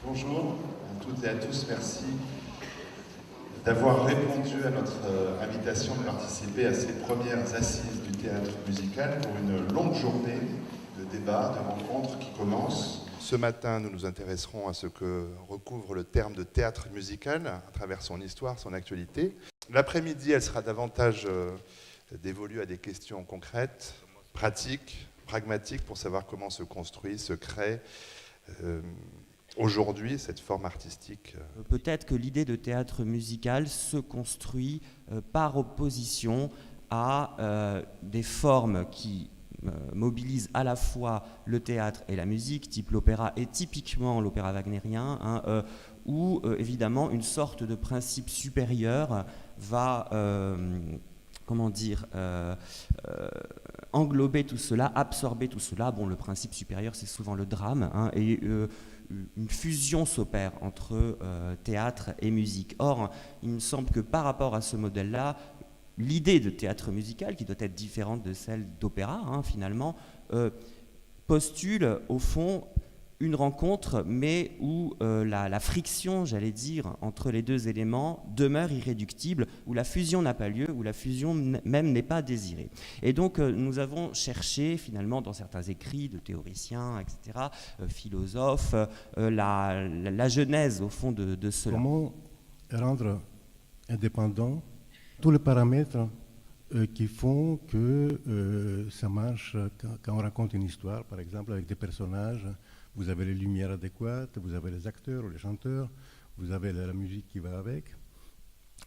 Bonjour à toutes et à tous, merci d'avoir répondu à notre invitation de participer à ces premières assises du théâtre musical pour une longue journée de débats, de rencontres qui commencent. Ce matin, nous nous intéresserons à ce que recouvre le terme de théâtre musical à travers son histoire, son actualité. L'après-midi, elle sera davantage dévolue à des questions concrètes, pratiques, pragmatiques, pour savoir comment se construit, se crée aujourd'hui cette forme artistique. Peut-être que l'idée de théâtre musical se construit par opposition à des formes qui mobilisent à la fois le théâtre et la musique, type l'opéra et typiquement l'opéra wagnérien, où évidemment une sorte de principe supérieur va englober tout cela, absorber tout cela. Bon, le principe supérieur, c'est souvent le drame, et une fusion s'opère entre théâtre et musique. Or, il me semble que par rapport à ce modèle-là, l'idée de théâtre musical, qui doit être différente de celle d'opéra, finalement, postule au fond une rencontre, mais où la friction, j'allais dire, entre les deux éléments demeure irréductible, où la fusion n'a pas lieu, où la fusion même n'est pas désirée. Et donc nous avons cherché finalement dans certains écrits de théoriciens, etc., philosophes, la genèse au fond de cela. Comment rendre indépendant tous les paramètres qui font que ça marche quand on raconte une histoire, par exemple avec des personnages. Vous avez les lumières adéquates, vous avez les acteurs ou les chanteurs, vous avez la musique qui va avec.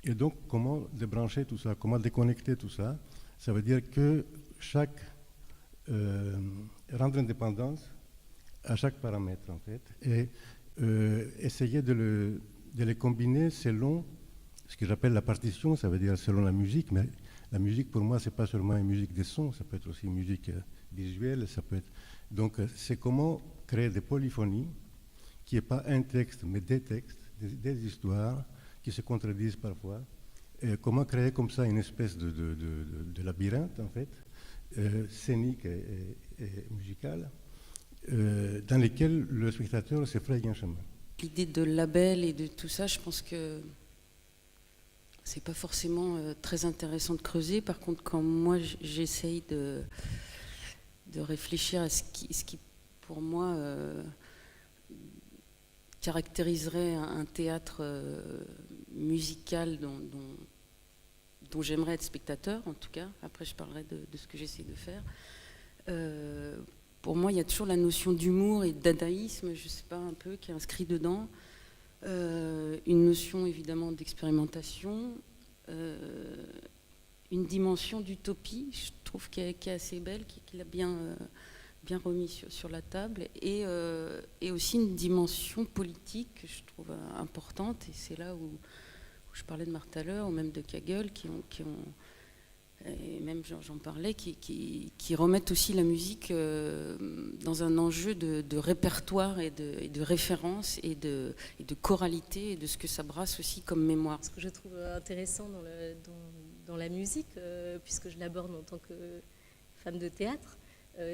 Et donc, comment débrancher tout ça, comment déconnecter tout ça? Ça veut dire que rendre indépendance à chaque paramètre, en fait, et essayer de les combiner selon ce que j'appelle la partition, ça veut dire selon la musique, mais la musique, pour moi, c'est pas seulement une musique des sons, ça peut être aussi une musique visuelle, ça peut être... Donc, c'est comment créer des polyphonies qui n'est pas un texte, mais des textes, des histoires qui se contredisent parfois. Et comment créer comme ça une espèce de labyrinthe, en fait, scénique et musical, dans lequel le spectateur se fraye un chemin. L'idée de label et de tout ça, je pense que c'est pas forcément très intéressant de creuser. Par contre, quand moi j'essaye de réfléchir à ce qui pour moi caractériserait un théâtre musical dont j'aimerais être spectateur, en tout cas. Après, je parlerai de ce que j'essaie de faire. Pour moi, il y a toujours la notion d'humour et de dadaïsme, je ne sais pas, un peu, qui est inscrit dedans. Une notion, évidemment, d'expérimentation. Une dimension d'utopie, je trouve, qui est assez belle, qu'il a bien remis sur la table, et aussi une dimension politique que je trouve importante, et c'est là où je parlais de Marthaler ou même de Kagel, qui ont et même j'en parlais, qui remettent aussi la musique dans un enjeu de répertoire et de référence et de choralité, et de ce que ça brasse aussi comme mémoire. Ce que je trouve intéressant dans la musique, puisque je l'aborde en tant que femme de théâtre,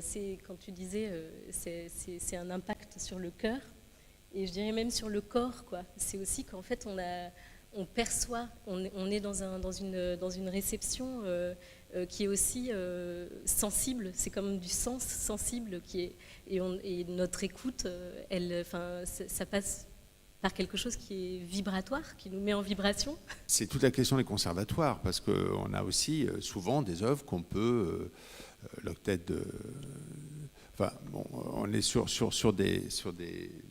c'est, quand tu disais, c'est un impact sur le cœur, et je dirais même sur le corps, quoi. C'est aussi qu'en fait on perçoit, on est dans une réception qui est aussi sensible. C'est comme du sens sensible et notre écoute, ça passe par quelque chose qui est vibratoire, qui nous met en vibration. C'est toute la question des conservatoires, parce qu'on a aussi souvent des œuvres qu'on peut, l'octet de... Enfin, bon, on est sur des,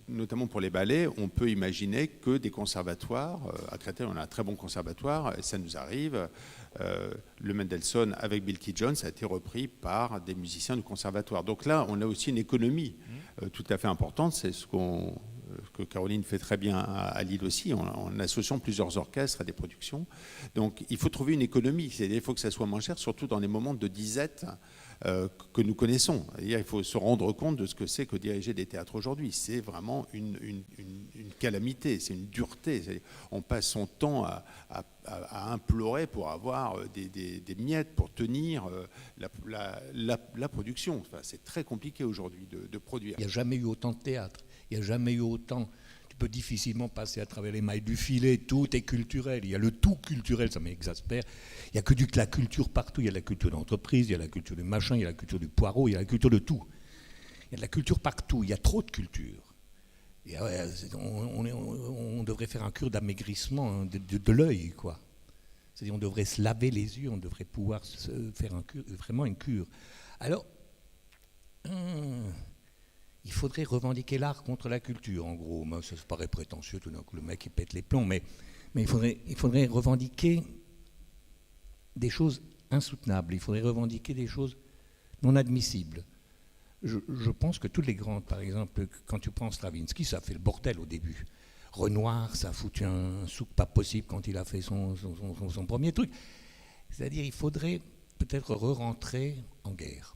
notamment pour les ballets, on peut imaginer que des conservatoires, à Créteil on a un très bon conservatoire, et ça nous arrive, le Mendelssohn avec Bilky Jones a été repris par des musiciens du conservatoire. Donc là, on a aussi une économie tout à fait importante, c'est ce que Caroline fait très bien à Lille aussi, en associant plusieurs orchestres à des productions. Donc il faut trouver une économie, c'est-à-dire il faut que ça soit moins cher, surtout dans les moments de disette que nous connaissons. Il faut se rendre compte de ce que c'est que diriger des théâtres aujourd'hui. C'est vraiment une calamité, c'est une dureté. On passe son temps à implorer pour avoir des miettes, pour tenir la production. Enfin, c'est très compliqué aujourd'hui de produire. Il n'y a jamais eu autant de théâtre, il n'y a jamais eu autant... peut difficilement passer à travers les mailles du filet. Tout est culturel. Il y a le tout culturel, ça m'exaspère. Il n'y a que de la culture partout. Il y a la culture d'entreprise, il y a la culture du machin, il y a la culture du poireau, il y a la culture de tout. Il y a de la culture partout. Il y a trop de culture. Et on devrait faire un cure d'amaigrissement de l'œil, quoi. C'est-à-dire on devrait se laver les yeux, on devrait pouvoir se faire vraiment une cure. Alors, il faudrait revendiquer l'art contre la culture, en gros. Moi, ça paraît prétentieux, tout d'un coup, le mec, il pète les plombs, mais il faudrait revendiquer des choses insoutenables, il faudrait revendiquer des choses non admissibles. Je pense que toutes les grandes, par exemple, quand tu prends Stravinsky, ça a fait le bordel au début. Renoir, ça a foutu un souk pas possible quand il a fait son premier truc. C'est-à-dire, il faudrait peut-être re-rentrer en guerre.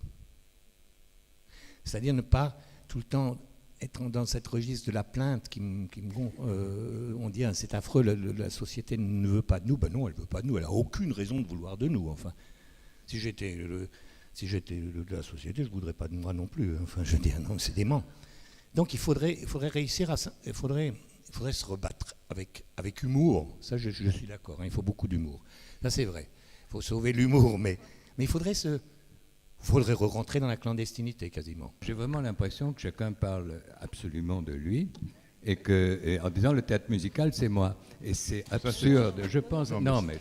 C'est-à-dire ne pas tout le temps être dans cette registre de la plainte on dit c'est affreux, la société ne veut pas de nous. Ben non, elle ne veut pas de nous, elle n'a aucune raison de vouloir de nous. Enfin, si j'étais de la société, je ne voudrais pas de moi non plus. Enfin, je veux dire, non, c'est dément. Donc il faudrait réussir il faudrait se rebattre avec humour. Ça, je suis d'accord, hein, il faut beaucoup d'humour. Ça, c'est vrai. Il faut sauver l'humour, mais il faudrait re-rentrer dans la clandestinité quasiment. J'ai vraiment l'impression que chacun parle absolument de lui et en disant le théâtre musical, c'est moi. Et c'est absurde. Je pense. Non, mais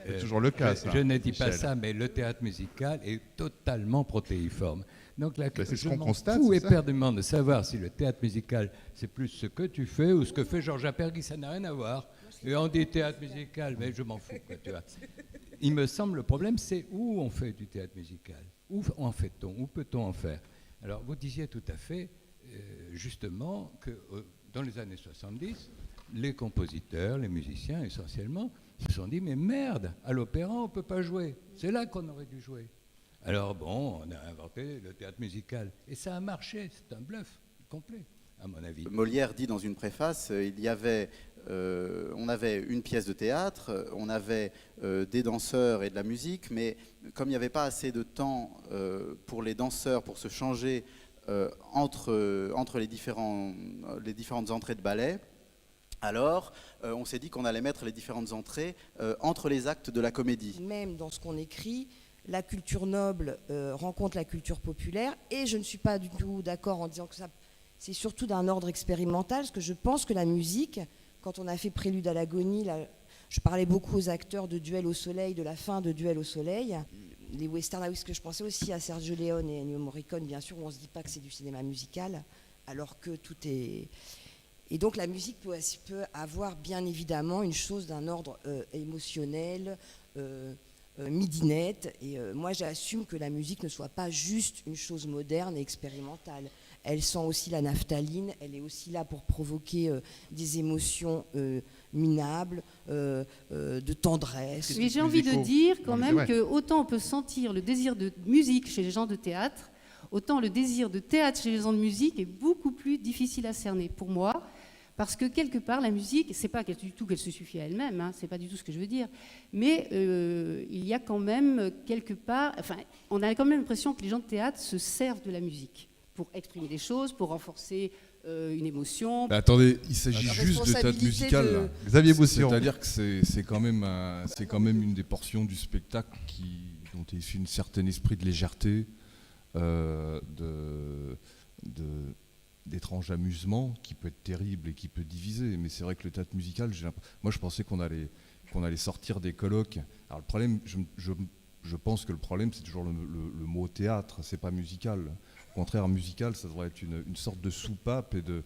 c'est toujours le cas. Je ne dis pas ça, mais le théâtre musical est totalement protéiforme. Donc là, c'est ce je qu'on m'en constate, fous c'est ça éperdument de savoir si le théâtre musical, c'est plus ce que tu fais ou ce que fait Georges Apergui, ça n'a rien à voir. Et on dit théâtre musical, mais je m'en fous, quoi, tu vois. Il me semble, le problème, c'est où on fait du théâtre musical. Où en fait-on? Où peut-on en faire? Alors, vous disiez tout à fait, justement, que dans les années 70, les compositeurs, les musiciens, essentiellement, se sont dit, mais merde, à l'opéra, on ne peut pas jouer. C'est là qu'on aurait dû jouer. Alors, bon, on a inventé le théâtre musical. Et ça a marché. C'est un bluff complet, à mon avis. Molière dit dans une préface, on avait une pièce de théâtre, on avait des danseurs et de la musique, mais comme il n'y avait pas assez de temps pour les danseurs pour se changer entre les différentes entrées de ballet, alors on s'est dit qu'on allait mettre les différentes entrées entre les actes de la comédie. Même dans ce qu'on écrit, la culture noble rencontre la culture populaire, et je ne suis pas du tout d'accord en disant que c'est surtout d'un ordre expérimental, parce que je pense que la musique, quand on a fait Prélude à l'agonie, je parlais beaucoup aux acteurs de Duel au soleil, de la fin de Duel au soleil, les westerns, parce que je pensais aussi à Sergio Leone et Ennio Morricone, bien sûr, où on ne se dit pas que c'est du cinéma musical, alors que tout est... Et donc la musique peut avoir bien évidemment une chose d'un ordre émotionnel, midinette, et moi j'assume que la musique ne soit pas juste une chose moderne et expérimentale. Elle sent aussi la naphtaline, elle est aussi là pour provoquer des émotions minables, de tendresse. Mais j'ai envie de dire quand même que autant on peut sentir le désir de musique chez les gens de théâtre, autant le désir de théâtre chez les gens de musique est beaucoup plus difficile à cerner pour moi. Parce que quelque part, la musique, c'est pas du tout qu'elle se suffit à elle-même, hein, c'est pas du tout ce que je veux dire, mais il y a quand même quelque part, enfin, on a quand même l'impression que les gens de théâtre se servent de la musique pour exprimer des choses, pour renforcer une émotion. Mais attendez, il s'agit juste de théâtre musical. Xavier Boussillon. C'est-à-dire que c'est quand même une des portions du spectacle dont est issu un certain esprit de légèreté, d'étrange amusement qui peut être terrible et qui peut diviser. Mais c'est vrai que le théâtre musical, moi je pensais qu'on allait sortir des colloques. Alors le problème, je pense que le problème c'est toujours le mot théâtre, c'est pas musical. Au contraire, musical, ça devrait être une sorte de soupape et de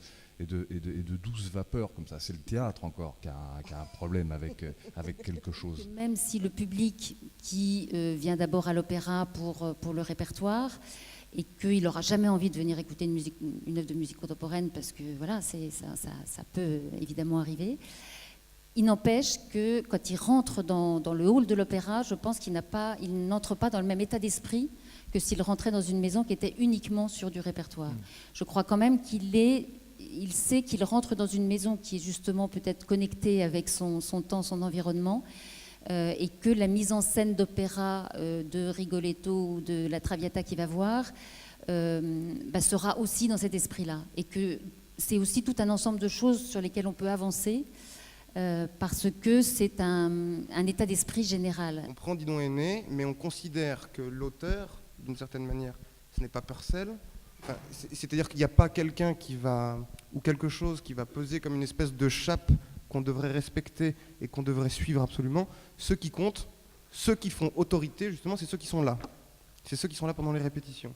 douce vapeur comme ça. C'est le théâtre encore qui a un problème avec quelque chose. Même si le public qui vient d'abord à l'opéra pour le répertoire, et qu'il n'aura jamais envie de venir écouter une œuvre de musique contemporaine, parce que voilà, ça peut évidemment arriver. Il n'empêche que quand il rentre dans le hall de l'opéra, je pense qu'il n'entre pas dans le même état d'esprit que s'il rentrait dans une maison qui était uniquement sur du répertoire. Je crois quand même il sait qu'il rentre dans une maison qui est justement peut-être connectée avec son temps, son environnement, et que la mise en scène d'opéra de Rigoletto ou de la Traviata qu'il va voir sera aussi dans cet esprit-là. Et que c'est aussi tout un ensemble de choses sur lesquelles on peut avancer, parce que c'est un état d'esprit général. On prend Didon est né, mais on considère que l'auteur, d'une certaine manière, ce n'est pas Purcell. Enfin, c'est-à-dire qu'il n'y a pas quelqu'un qui va, ou quelque chose qui va peser comme une espèce de chape qu'on devrait respecter et qu'on devrait suivre absolument. Ceux qui comptent, ceux qui font autorité, justement, c'est ceux qui sont là. C'est ceux qui sont là pendant les répétitions.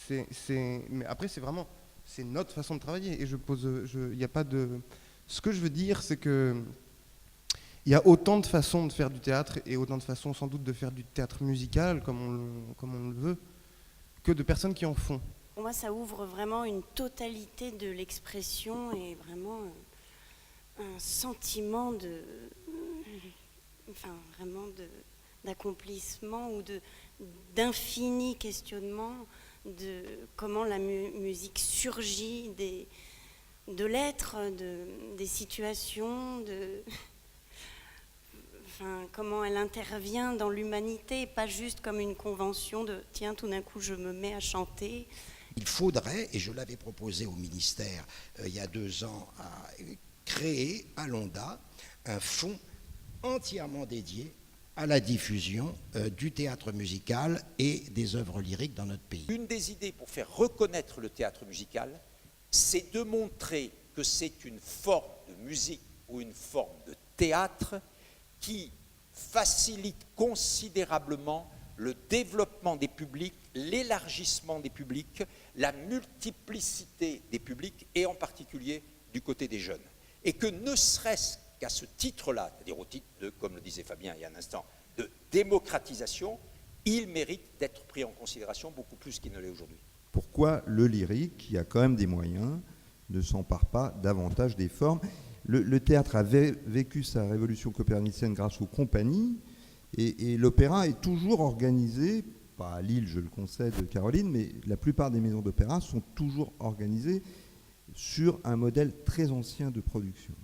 Mais après, c'est notre façon de travailler. Et il n'y a pas de... Ce que je veux dire, c'est que il y a autant de façons de faire du théâtre et autant de façons sans doute de faire du théâtre musical, comme on le veut, que de personnes qui en font. Pour moi, ça ouvre vraiment une totalité de l'expression et vraiment un sentiment d'accomplissement ou d'infini questionnement de comment la musique surgit de l'être, des situations, comment elle intervient dans l'humanité, pas juste comme une convention de « tiens, tout d'un coup, je me mets à chanter ». Il faudrait, et je l'avais proposé au ministère il y a 2 ans, créer à l'ONDA un fonds entièrement dédié à la diffusion du théâtre musical et des œuvres lyriques dans notre pays. Une des idées pour faire reconnaître le théâtre musical, c'est de montrer que c'est une forme de musique ou une forme de théâtre qui facilite considérablement le développement des publics, l'élargissement des publics, la multiplicité des publics, et en particulier du côté des jeunes. Et que ne serait-ce qu'à ce titre-là, c'est-à-dire au titre de, comme le disait Fabien il y a un instant, de démocratisation, il mérite d'être pris en considération beaucoup plus qu'il ne l'est aujourd'hui. Pourquoi le lyrique, qui a quand même des moyens, ne s'empare pas davantage des formes? Le théâtre a vécu sa révolution copernicienne grâce aux compagnies, et l'opéra est toujours organisé, pas à Lille, je le concède, Caroline, mais la plupart des maisons d'opéra sont toujours organisées sur un modèle très ancien de production.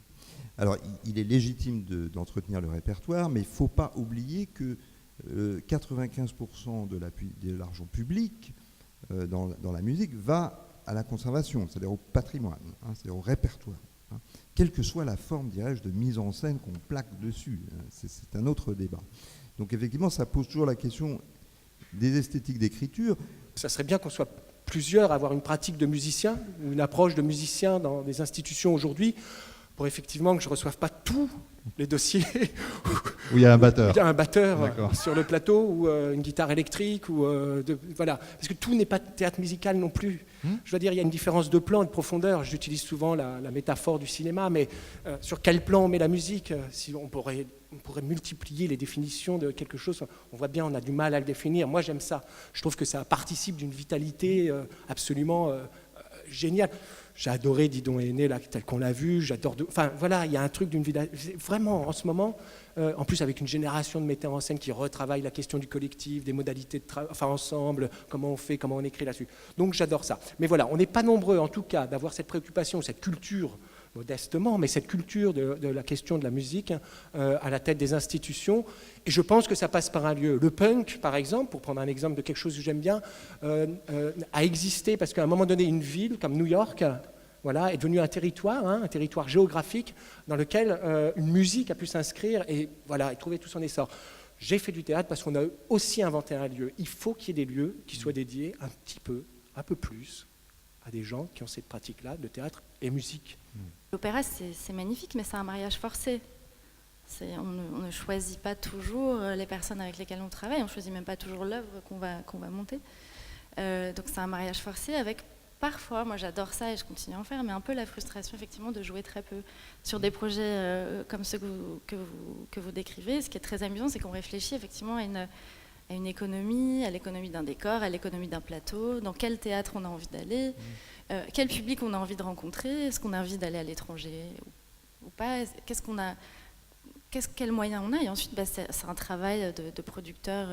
Alors, il est légitime d'entretenir le répertoire, mais il ne faut pas oublier que 95% de l'argent public dans la musique va à la conservation, c'est-à-dire au patrimoine, c'est-à-dire au répertoire. Quelle que soit la forme, dirais-je, de mise en scène qu'on plaque dessus. C'est un autre débat. Donc effectivement, ça pose toujours la question des esthétiques d'écriture. Ça serait bien qu'on soit plusieurs à avoir une pratique de musicien, ou une approche de musicien dans des institutions aujourd'hui, pour effectivement que je ne reçoive pas tous les dossiers où il y a un batteur, il y a un batteur sur le plateau, ou une guitare électrique, ou voilà, parce que tout n'est pas théâtre musical non plus. Je veux dire, il y a une différence de plan et de profondeur. J'utilise souvent la métaphore du cinéma, mais sur quel plan on met la musique? Si on pourrait multiplier les définitions de quelque chose, on voit bien, on a du mal à le définir. Moi, j'aime ça. Je trouve que ça participe d'une vitalité absolument géniale. J'ai adoré Didon est né, là, tel qu'on l'a vu. J'adore. Enfin, voilà, il y a un truc d'une vitalité. Vraiment, en ce moment, en plus avec une génération de metteurs en scène qui retravaillent la question du collectif, des modalités de travail, enfin ensemble, comment on fait, comment on écrit là-dessus. Donc j'adore ça. Mais voilà, on n'est pas nombreux, en tout cas, d'avoir cette préoccupation, cette culture, modestement, mais cette culture de la question de la musique à la tête des institutions. Et je pense que ça passe par un lieu. Le punk, par exemple, pour prendre un exemple de quelque chose que j'aime bien, a existé parce qu'à un moment donné, une ville comme New York, voilà, est devenue un territoire géographique dans lequel une musique a pu s'inscrire et, voilà, et trouver tout son essor. J'ai fait du théâtre parce qu'on a aussi inventé un lieu. Il faut qu'il y ait des lieux qui soient dédiés un peu plus, à des gens qui ont cette pratique-là de théâtre et musique. L'opéra, c'est magnifique, mais c'est un mariage forcé. On ne choisit pas toujours les personnes avec lesquelles on travaille, on ne choisit même pas toujours l'œuvre qu'on va monter. Donc c'est un mariage forcé avec parfois, moi j'adore ça et je continue à en faire, mais un peu la frustration effectivement de jouer très peu sur des projets comme ceux que vous décrivez. Ce qui est très amusant, c'est qu'on réfléchit effectivement à une économie, à l'économie d'un décor, à l'économie d'un plateau, dans quel théâtre on a envie d'aller, quel public on a envie de rencontrer, est-ce qu'on a envie d'aller à l'étranger ou pas, quels moyens on a, et ensuite c'est un travail de producteur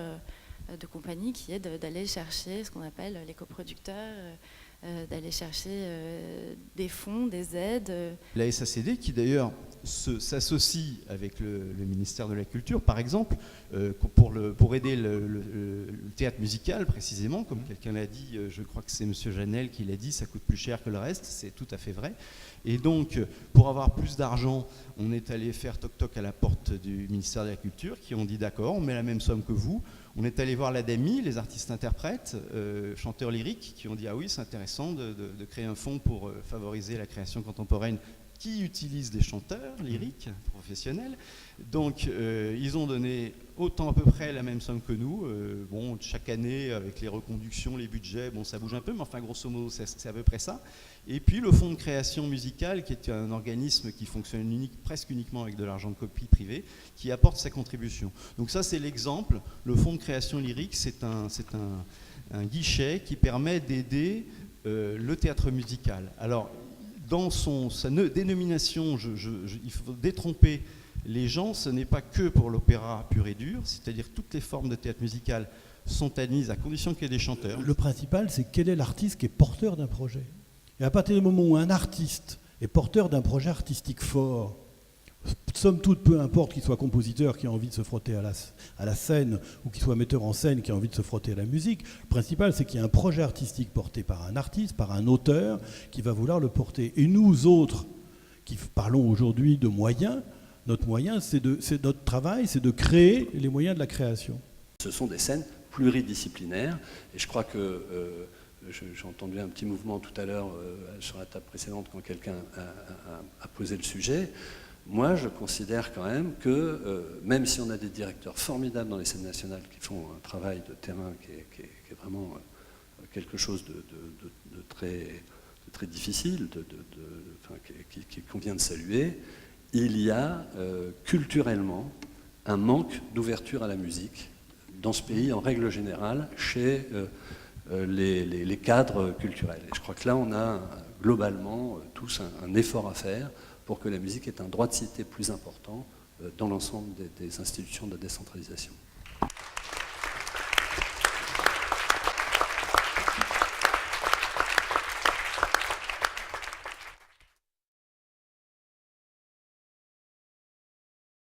de compagnie qui est d'aller chercher ce qu'on appelle les coproducteurs, d'aller chercher des fonds, des aides. La SACD qui d'ailleurs s'associe avec le ministère de la Culture, par exemple, pour aider le théâtre musical, précisément, comme quelqu'un l'a dit, je crois que c'est M. Janel qui l'a dit, ça coûte plus cher que le reste, c'est tout à fait vrai. Et donc, pour avoir plus d'argent, on est allé faire toc-toc à la porte du ministère de la Culture, qui ont dit d'accord, on met la même somme que vous. On est allé voir l'ADAMI, les artistes-interprètes, chanteurs lyriques, qui ont dit ah oui, c'est intéressant de créer un fonds pour favoriser la création contemporaine qui utilise des chanteurs lyriques professionnels. Donc ils ont donné autant à peu près la même somme que nous. Bon, chaque année, avec les reconductions, les budgets, bon, ça bouge un peu, mais enfin, grosso modo, c'est à peu près ça. Et puis le fonds de création musicale, qui est un organisme qui fonctionne presque uniquement avec de l'argent de copie privée, qui apporte sa contribution. Donc ça, c'est l'exemple. Le fonds de création lyrique, c'est un guichet qui permet d'aider le théâtre musical. Alors, dans sa dénomination, il faut détromper les gens, ce n'est pas que pour l'opéra pur et dur, c'est-à-dire toutes les formes de théâtre musical sont admises à condition qu'il y ait des chanteurs. Le principal, c'est quel est l'artiste qui est porteur d'un projet. Et à partir du moment où un artiste est porteur d'un projet artistique fort, somme toute, peu importe qu'il soit compositeur qui a envie de se frotter à la scène ou qu'il soit metteur en scène qui a envie de se frotter à la musique, le principal c'est qu'il y a un projet artistique porté par un artiste, par un auteur qui va vouloir le porter. Et nous autres qui parlons aujourd'hui de moyens, notre moyen, c'est notre travail, c'est de créer les moyens de la création. Ce sont des scènes pluridisciplinaires et je crois que j'ai entendu un petit mouvement tout à l'heure sur la table précédente quand quelqu'un a posé le sujet. Moi, je considère quand même que, même si on a des directeurs formidables dans les scènes nationales qui font un travail de terrain qui est vraiment quelque chose de très difficile, qu'il convient de saluer, il y a culturellement un manque d'ouverture à la musique dans ce pays, en règle générale, chez les cadres culturels. Et je crois que là, on a globalement tous un effort à faire pour que la musique ait un droit de cité plus important dans l'ensemble des institutions de décentralisation.